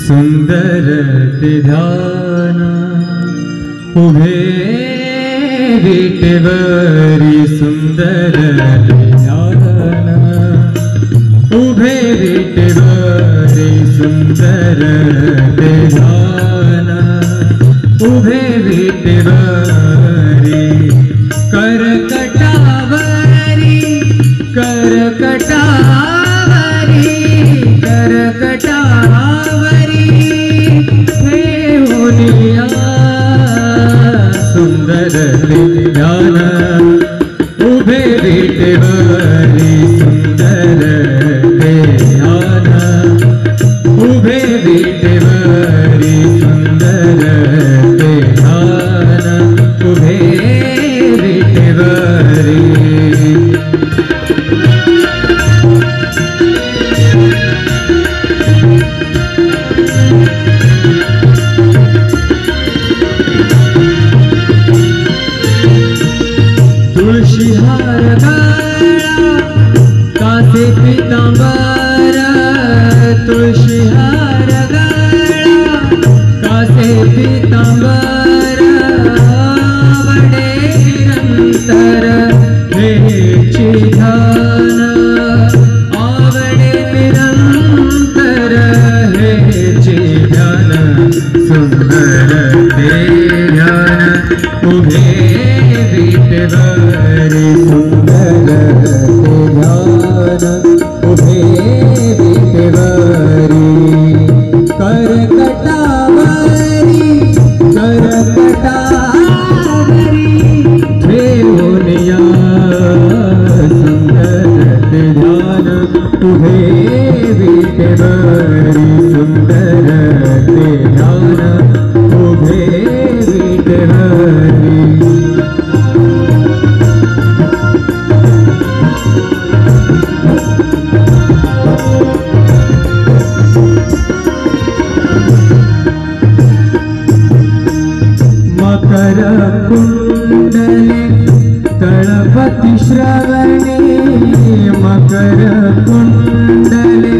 सुंदर ते ध्यान उभे विटेवरी सुंदर ते ध्यान उभे विटेवरी सुंदर ते ध्यान उभे विटेवरी करकटावरी करकटावरी करकटावरी ठेवूनिया सुंदर ते ध्यान उभे विटेवरी सुंदर ते ध्यान उभे विटेवरी सुंदर ते ध्यान उभे विटेवरी तुळशी हार गळा कासे पितांबर तुळशी हार गळा कासे पितांबर आवडे निरंतर हेची ध्यान आवडे निरंतर हेची ध्यान सुंदर ते ध्यान उभे विटेवरी सुंदर ते ध्यान उभे विटेवरी करकटावरी करकटावरी ठेवूनिया सुंदर ते ध्यान उभे विटेवरी सुंदर ते ध्यान उभे विटेवरी मकर कुंडले तळपति श्रवणे मकर कुंडले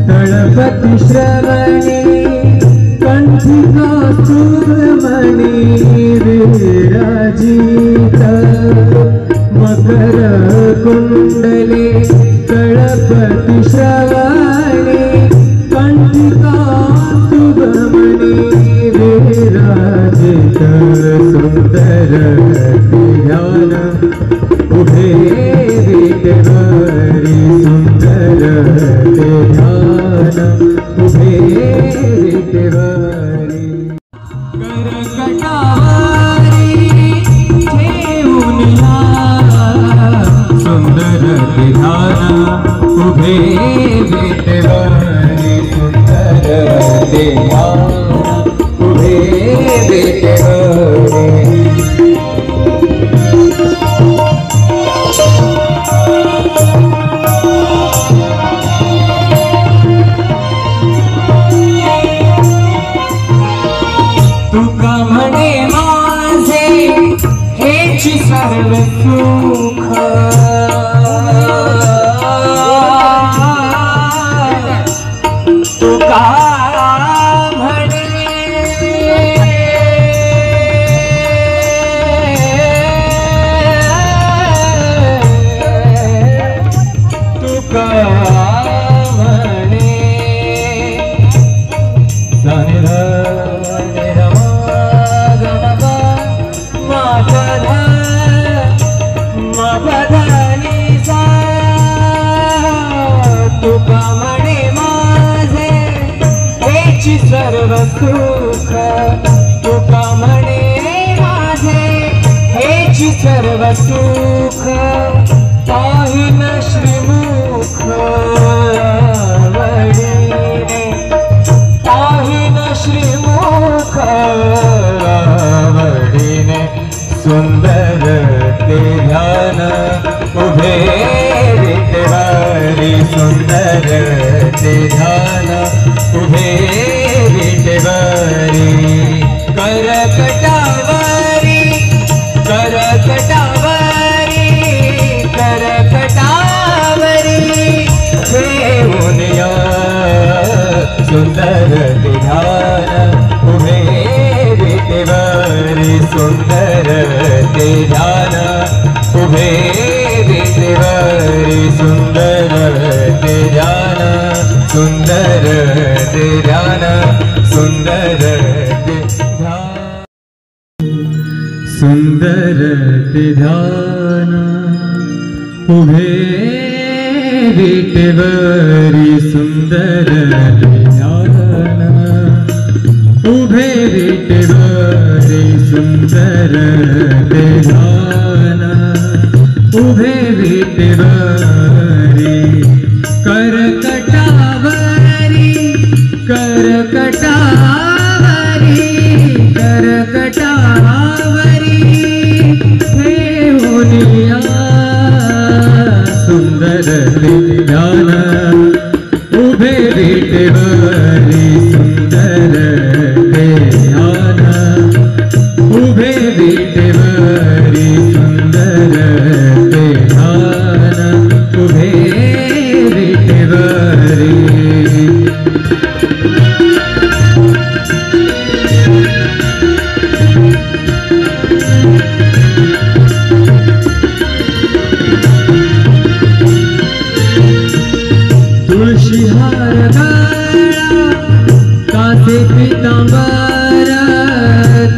तळपति श्रवणे कंठी कौस्तुभमणि विराजित मकर कुंडले तळपति श्रवणे कंठी कौस्तुभमणि विराजित सुंदर ते ध्यान उभे विटेवरी सुंदर ते ध्यान उभे विटेवरी करकटावरी ठेवूनिया सुंदर ते ध्यान उभे विटेवरी सुंदर ते ध्यान उभे विटेवरी तुका म्हणे माझे हेची सर्व सुख तुका म्हणे तुका म्हणे तुका म्हणे माझे हेची सर्व सुख तुका म्हणे माझे हेची सर्व सुख पाहिन श्रीमुख आवडीने पाहिन श्रीमुख आवडीने सुंदर ते ध्यान उभे विटेवरी सुंदर ते ध्यान उभे विटेवरी करकटावरी करकटावरी करकटावरी ठेवूनिया ते ध्यान उभे विटेवरी सुंदर ते ध्यान उभे विटेवरी सुंदर ते ध्यान सुंदर ते ध्यान सुंदर ते ध्यान सुंदर ते ध्यान उभे विटेवरी सुंदर ते ध्यान उभे विटेवरी सुंदर ते ध्यान उभे विटेवरी करकटावरी करकटावरी करकटावरी हे होनिया सुंदर ते ध्यान उभे विटेवरी सुंदर ते ध्यान उभे विटेवरी सुंदर ते ध्यान उभे विटेवरी तुळशीहार गळा कासे पितांबर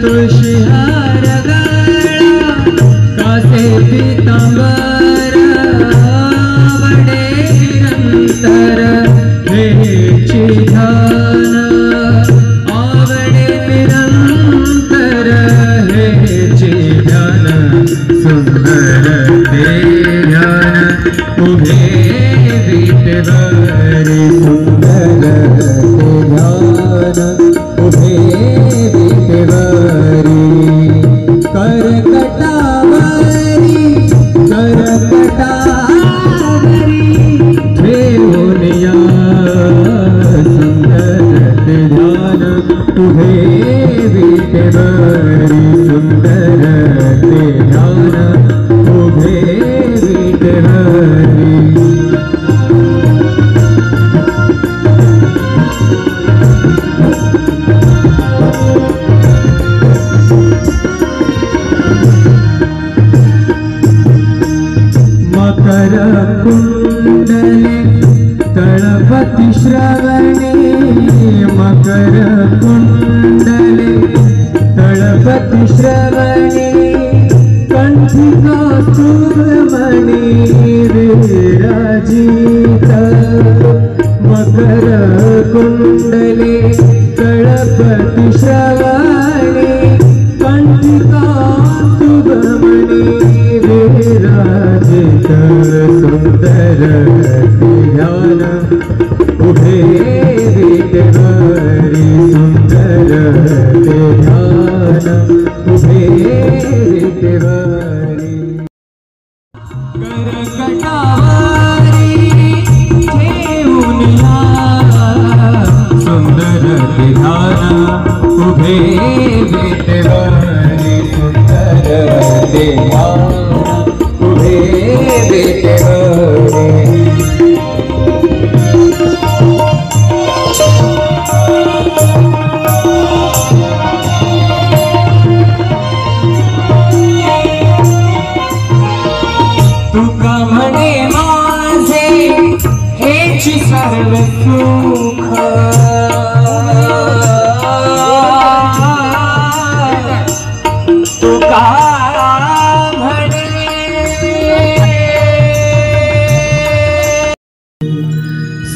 तुळशीहार गळा कासे पितांबर आवडे निरंतर हेची ध्यान आवडे निरंतर हेची ध्यान सुंदर ते ध्यान उभे विटेवरी सुंदर ते ध्यान उभे विटेवरी करकटावरी करकटावरी ठेवूनिया सुंदर ते ध्यान उभे विटेवरी सुंदर ते ध्यान उभे विटेवरी मकर कुंडले तळपति श्रवणे मकर कुंडले तळपति श्रवणे कंठी कौस्तुभमणि विराजित मकर कुंडले तळपति श्रवणे कंठी कौस्तुभमणि विराजित सुंदर ते ध्यान उभे विटेवरी सुंदर ते ध्यान उभे विटेवरी करकटावरी ठेवूनिया सुंदर ते ध्यान उभे विटेवरी सुंदर ते ध्यान उभे विटेवरी तुका म्हणे माझे हेची सर्व सुख तुका म्हणे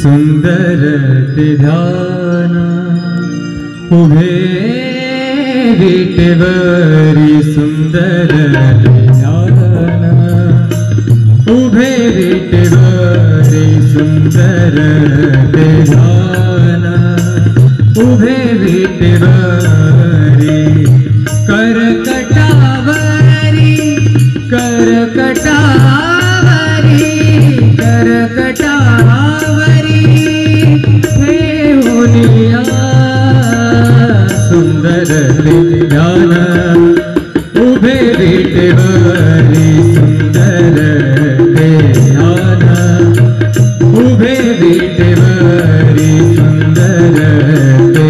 सुंदर ते ध्यान उभे विटेवरी सुंदर ते ध्यान उभे विटेवरी सुंदर ते ध्यान उभे विटेवरी करकटावरी करकटावरी करकटावरी ठेवूनिया सुंदर ते ध्यान उभे विटेवरी सुंदर ते ध्यान उभे विटेवरी सुंदर ते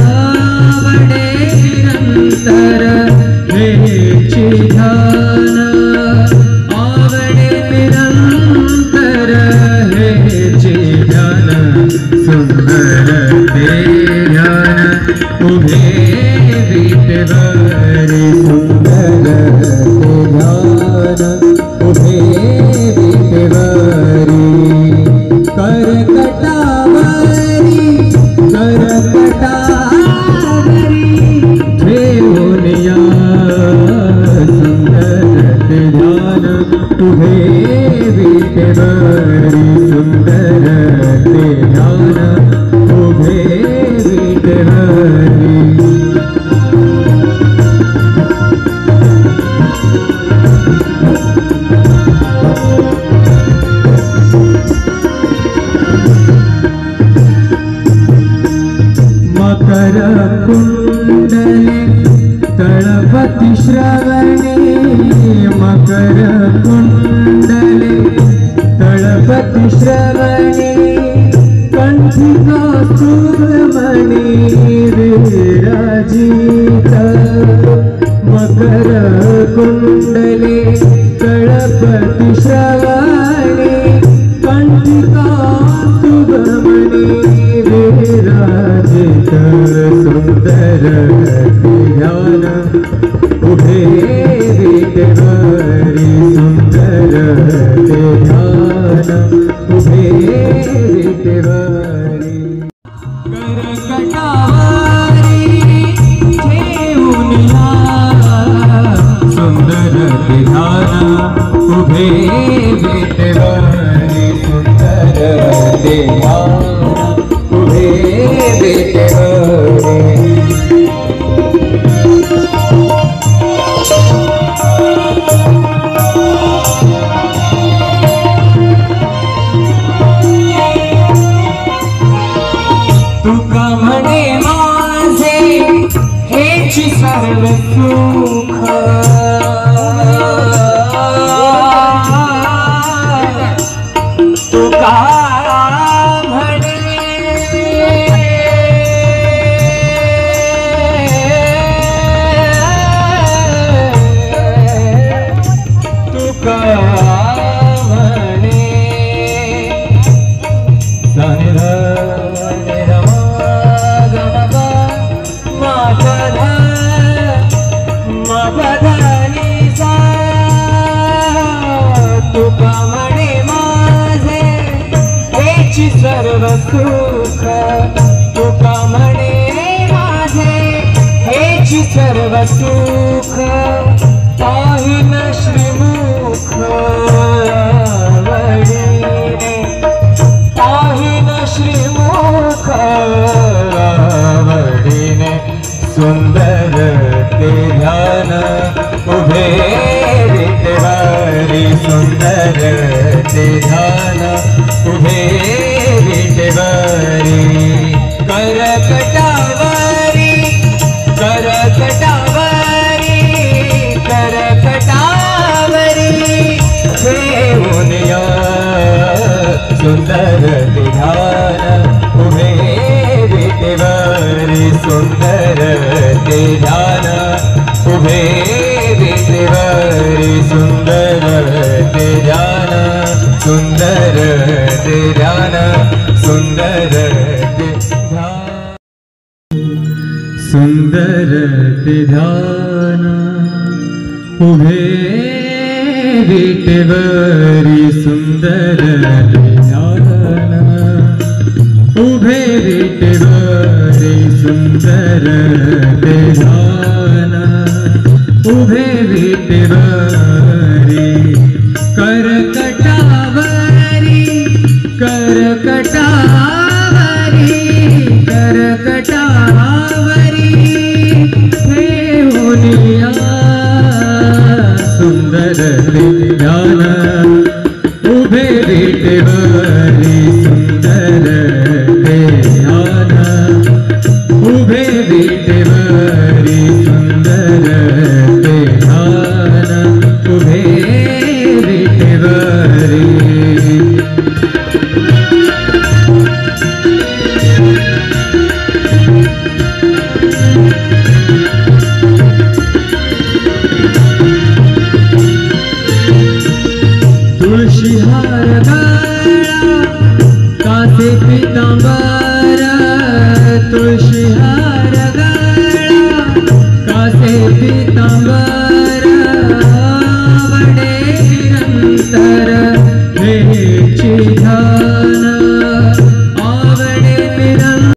आवडे निरंतर हेची ध्यान आवडे निरंतर हेची ध्यान सुंदर ते ध्यान उभे विटेवरी सुंदर ते ध्यान उभे विटेवरी करकटावरी ठेवूनिया सुंदर ते ध्यान उभे विटेवरी सुंदर ते ध्यान उभे विटेवरी मकर कुंडले तळपति श्रवणे मकर कुंडले तळपति श्रवणे कंठी कौस्तुभमणि विराजित मकर कुंडले तळपति श्रवणे कंठी कौस्तुभमणि विराजित सुंदर ध्यान उभे विटेवरी सुंदर ध्यान उभे विटेवरी करकटावरी ठेवूनिया सुंदर ध्यान उभे विटेवरी सुंदर ध्यान उभे विटेवरी तुका म्हणे माझे हेची सर्व सुख तुका सर्व सुख तुका म्हणे माझे हेची सर्व सुख पाहिन श्रीमुख आवडीने पाहिन श्रीमुख आवडीने सुंदर ते ध्यान उभे विटेवरी सुंदर ते ध्यान उभे विटेवरी करकटावरी करकटावरी करकटावरी ठेवूनिया सुंदर ते ध्यान उभे विटेवरी सुंदर ते ध्यान उभे विटेवरी सुंदर ते ध्यान सुंदर ते ध्यान सुंदर ते ध्यान सुंदर ते ध्यान उभे विटेवरी सुंदर ते ध्यान उभे विटेवरी सुंदर ते ध्यान उभे विटेवरी करकट